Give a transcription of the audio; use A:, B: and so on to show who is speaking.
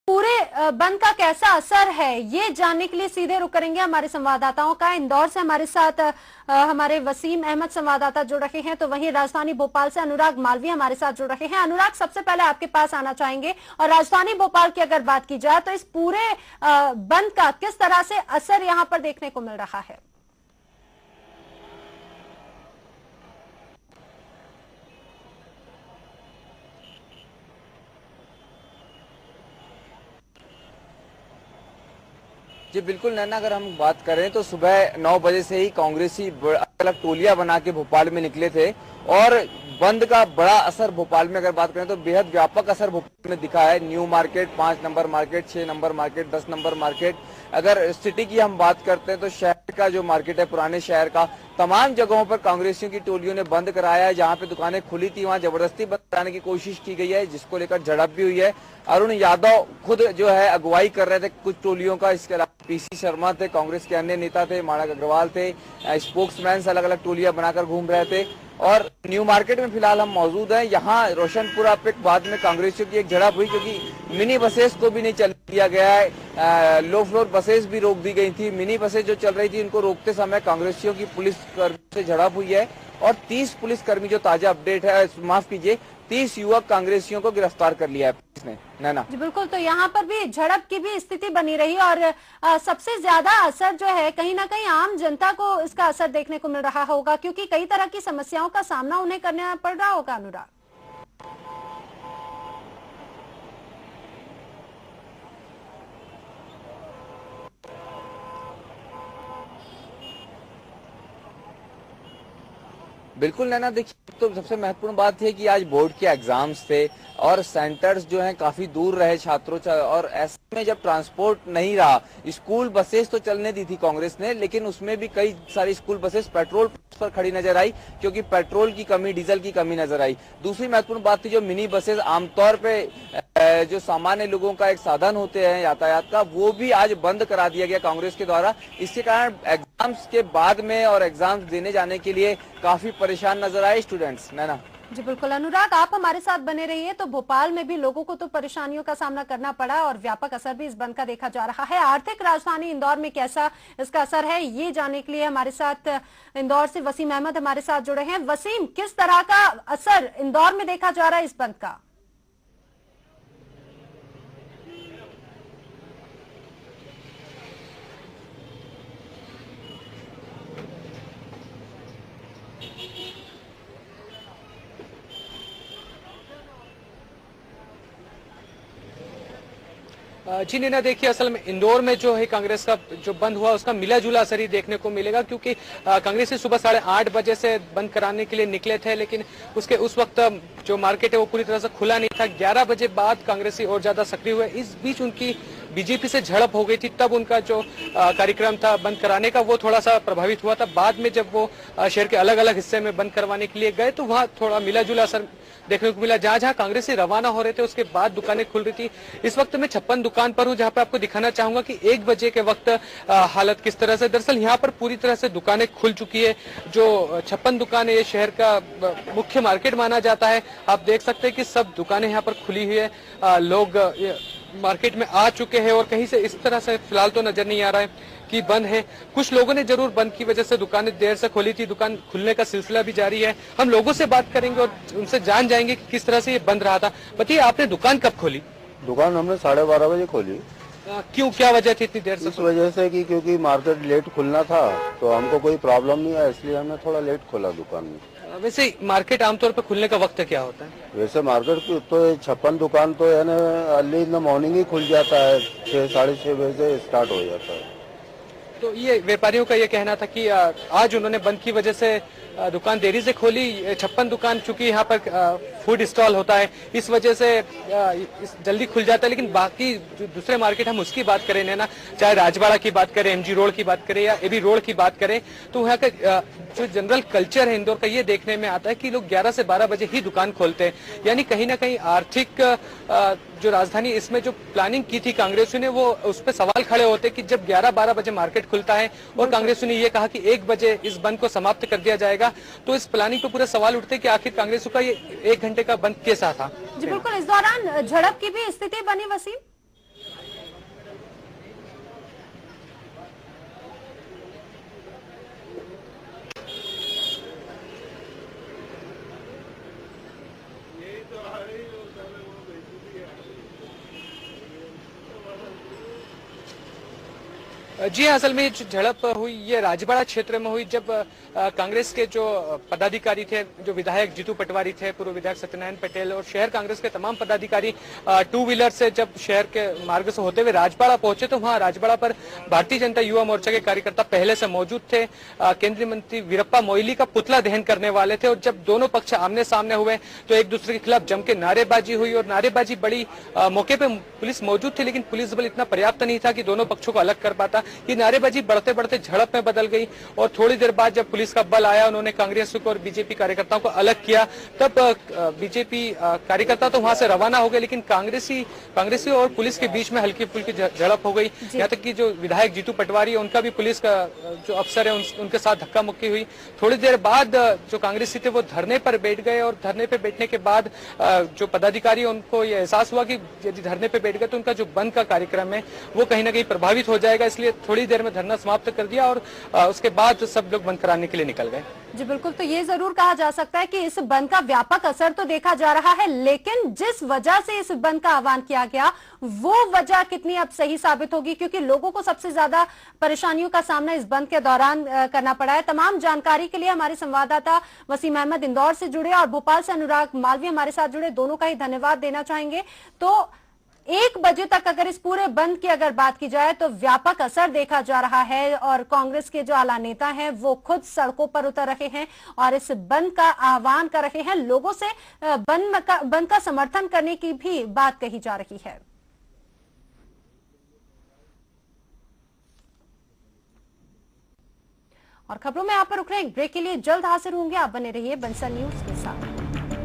A: पूरे बंद का कैसा असर है ये जानने के लिए सीधे रुक करेंगे हमारे संवाददाताओं का। इंदौर से हमारे साथ हमारे वसीम अहमद संवाददाता जुड़ रहे हैं, तो वहीं राजधानी भोपाल से अनुराग मालवीय हमारे साथ जुड़ रहे हैं। अनुराग, सबसे पहले आपके पास आना चाहेंगे और राजधानी भोपाल की अगर बात की जाए तो इस पूरे बंद का किस तरह से असर यहां पर देखने को मिल रहा है?
B: जी बिल्कुल नैना, अगर हम बात करें तो सुबह 9 बजे से ही कांग्रेसी अलग अलग टोलियां बना के भोपाल में निकले थे और बंद का बड़ा असर भोपाल में अगर बात करें तो बेहद व्यापक असर भोपाल में दिखा है। New market, 5 number market, 6 number market, 10 number market, अगर सिटी की हम बात करते हैं तो शहर का जो मार्केट है, पुराने शहर का, तमाम जगहों पर कांग्रेसियों की टोलियों ने बंद कराया है। जहां पे दुकानें खुली थी वहां जबरदस्ती बंद कराने की कोशिश की गई है, जिसको लेकर झड़प भी हुई है। अरुण यादव खुद जो है अगुवाई कर रहे थे कुछ टोलियों का। इसके अलावा पीसी शर्मा थे, कांग्रेस के अन्य नेता थे, माणक अग्रवाल थे, स्पोक्समैन अलग अलग टोलियां बनाकर घूम रहे थे। और न्यू मार्केट में फिलहाल हम मौजूद हैं। यहाँ रोशनपुरा पे बाद में कांग्रेसियों की एक झड़प हुई क्योंकि मिनी बसेस को भी नहीं चल दिया गया है। लो फ्लोर बसेस भी रोक दी गई थी। मिनी बसेस जो चल रही थी उनको रोकते समय कांग्रेसियों की पुलिस कर्मी से झड़प हुई है और 30 पुलिसकर्मी, जो ताजा अपडेट है, माफ कीजिए, 30 युवक कांग्रेसियों को गिरफ्तार कर लिया है पुलिस ने। नैना
A: जी बिल्कुल, तो यहाँ पर भी झड़प की भी स्थिति बनी रही और सबसे ज्यादा असर जो है कहीं ना कहीं आम जनता को इसका असर देखने को मिल रहा होगा, क्योंकि कई तरह की समस्याओं का सामना उन्हें करना पड़ रहा होगा। अनुराग,
B: बिल्कुल नैना, देखिए तो सबसे महत्वपूर्ण बात है कि आज बोर्ड के एग्जाम्स थे और सेंटर्स जो हैं काफी दूर रहे छात्रों और ऐसे में जब ट्रांसपोर्ट नहीं रहा, स्कूल बसेस तो चलने दी थी कांग्रेस ने, लेकिन उसमें भी कई सारी स्कूल बसेस पेट्रोल पर खड़ी नजर आई क्योंकि पेट्रोल की कमी, डीजल की कमी नजर आई। दूसरी महत्वपूर्ण बात थी जो मिनी बसेस आमतौर पे जो सामान्य लोगों का एक साधन होते हैं यातायात का, वो भी आज बंद करा दिया गया कांग्रेस के द्वारा। इसके कारण एग्जाम्स के बाद में और एग्जाम्स देने जाने के लिए काफी परेशान नजर आए स्टूडेंट्स। नैना
A: जी बिल्कुल। अनुराग, आप हमारे साथ बने रहिए। तो भोपाल में भी लोगों को तो परेशानियों का सामना करना पड़ा और व्यापक असर भी इस बंद का देखा जा रहा है। आर्थिक राजधानी इंदौर में कैसा इसका असर है ये जानने के लिए हमारे साथ इंदौर से वसीम अहमद हमारे साथ जुड़े हैं। वसीम, किस तरह का असर इंदौर में देखा जा रहा है इस बंद का?
C: जी नैना, देखिए असल में इंदौर में जो है कांग्रेस का जो बंद हुआ उसका मिला जुला असर ही देखने को मिलेगा, क्योंकि कांग्रेस से सुबह 8:30 बजे से बंद कराने के लिए निकले थे, लेकिन उसके उस वक्त जो मार्केट है वो पूरी तरह से खुला नहीं था। 11 बजे बाद कांग्रेसी और ज्यादा सक्रिय हुए। इस बीच उनकी बीजेपी से झड़प हो गई थी, तब उनका जो कार्यक्रम था बंद कराने का वो थोड़ा सा प्रभावित हुआ था। बाद में जब वो शहर के अलग अलग हिस्से में बंद करवाने के लिए गए तो वहाँ थोड़ा मिला जुला असर देखने को मिला। जहां जहां कांग्रेसी रवाना हो रहे थे उसके बाद दुकानें खुल रही थी। इस वक्त मैं 56 दुकान पर हूं, जहां पे आपको दिखाना चाहूंगा कि 1 बजे के वक्त हालत किस तरह से। दरअसल यहाँ पर पूरी तरह से दुकानें खुल चुकी है। जो 56 दुकान है ये शहर का मुख्य मार्केट माना जाता है। आप देख सकते हैं कि सब दुकानें यहाँ पर खुली हुई है। लोग मार्केट में आ चुके हैं और कहीं से इस तरह से फिलहाल तो नजर नहीं आ रहा है कि बंद है। कुछ लोगों ने जरूर बंद की वजह से दुकानें देर से खोली थी, दुकान खुलने का सिलसिला भी जारी है। हम लोगों से बात करेंगे और उनसे जान जाएंगे कि किस तरह से ये बंद रहा था। बताइए, आपने दुकान कब खोली?
D: दुकान हमने 12:30 बजे खोली।
C: क्यों, क्या वजह थी इतनी देर से?
D: इस वजह से कि क्योंकि मार्केट लेट खुलना था तो हमको कोई प्रॉब्लम नहीं है, इसलिए हमने थोड़ा लेट खोला दुकान में।
C: वैसे मार्केट आमतौर पर खुलने का वक्त क्या होता है?
D: वैसे मार्केट तो 56 दुकान तो यानी अर्ली इन द मॉर्निंग ही खुल जाता है, 6, 6:30 बजे से स्टार्ट हो जाता है।
C: तो ये व्यापारियों का ये कहना था कि आज उन्होंने बंद की वजह से दुकान देरी से खोली। 56 दुकान, चूंकि यहाँ पर फूड स्टॉल होता है, इस वजह से जल्दी खुल जाता है। लेकिन बाकी जो दूसरे मार्केट हम उसकी बात करें ना, चाहे राजवाड़ा की बात करें, एमजी रोड की बात करें या एबी रोड की बात करें, तो वहाँ का जो जनरल कल्चर है इंदौर का ये देखने में आता है कि लोग 11 से 12 बजे ही दुकान खोलते हैं। यानी कहीं ना कहीं आर्थिक जो राजधानी, इसमें जो प्लानिंग की थी कांग्रेसियों ने, वो उस पर सवाल खड़े होते कि जब 11-12 बजे मार्केट खुलता है और कांग्रेसियों ने ये कहा कि 1 बजे इस बंद को समाप्त कर दिया जाएगा, तो इस प्लानिंग पे पूरे सवाल उठते कि आखिर कांग्रेस का ये 1 घंटे का बंद कैसा था।
A: जी बिल्कुल। इस दौरान झड़प की भी स्थिति बनी वसीम?
C: जी हाँ, असल में ये जो झड़प हुई ये राजबाड़ा क्षेत्र में हुई, जब कांग्रेस के जो पदाधिकारी थे, जो विधायक जीतू पटवारी थे, पूर्व विधायक सत्यनारायण पटेल और शहर कांग्रेस के तमाम पदाधिकारी टू व्हीलर से जब शहर के मार्ग से होते हुए राजबाड़ा पहुंचे, तो वहां राजबाड़ा पर भारतीय जनता युवा मोर्चा के कार्यकर्ता पहले से मौजूद थे। केंद्रीय मंत्री वीरप्पा मोइली का पुतला दहन करने वाले थे और जब दोनों पक्ष आमने सामने हुए तो एक दूसरे के खिलाफ जम के नारेबाजी हुई और नारेबाजी बड़ी। मौके पे पुलिस मौजूद थी, लेकिन पुलिस बल इतना पर्याप्त नहीं था कि दोनों पक्षों को अलग कर पाता। ये नारेबाजी बढ़ते बढ़ते झड़प में बदल गई और थोड़ी देर बाद जब पुलिस का बल आया, उन्होंने कांग्रेस को और बीजेपी कार्यकर्ताओं को अलग किया। तब बीजेपी कार्यकर्ता तो वहां से रवाना हो गए, लेकिन कांग्रेसी और पुलिस के बीच में हल्की फुल्की झड़प हो गई। यहाँ तक कि जो विधायक जीतू पटवारी है, उनका भी पुलिस का जो अफसर है उनके साथ धक्का मुक्की हुई। थोड़ी देर बाद जो कांग्रेसी थे वो धरने पर बैठ गए और धरने पर बैठने के बाद जो पदाधिकारी उनको ये एहसास हुआ कि यदि धरने पर बैठ गए तो उनका जो बंद का कार्यक्रम है वो कहीं ना कहीं प्रभावित हो जाएगा, इसलिए थोड़ी देर में धरना समाप्त कर दिया और उसके बाद सब लोग बंद कराने के लिए निकल गए।
A: जी बिल्कुल, तो ये जरूर कहा जा सकता है कि इस बंद का व्यापक असर तो देखा जा रहा है, लेकिन जिस वजह से इस बंद का आह्वान किया गया वो वजह कितनी अब सही साबित होगी, क्योंकि लोगों को सबसे ज्यादा परेशानियों का सामना इस बंद के दौरान करना पड़ा है। तमाम जानकारी के लिए हमारे संवाददाता वसीम अहमद इंदौर से जुड़े और भोपाल से अनुराग मालवीय हमारे साथ जुड़े, दोनों का ही धन्यवाद देना चाहेंगे। तो 1 बजे तक अगर इस पूरे बंद की अगर बात की जाए तो व्यापक असर देखा जा रहा है और कांग्रेस के जो आला नेता हैं वो खुद सड़कों पर उतर रहे हैं और इस बंद का आह्वान कर रहे हैं। लोगों से बंद का समर्थन करने की भी बात कही जा रही है। और खबरों में आप पर रुक रहे हैं, एक ब्रेक के लिए जल्द हाजिर होंगे। आप बने रहिए बंसल न्यूज के साथ।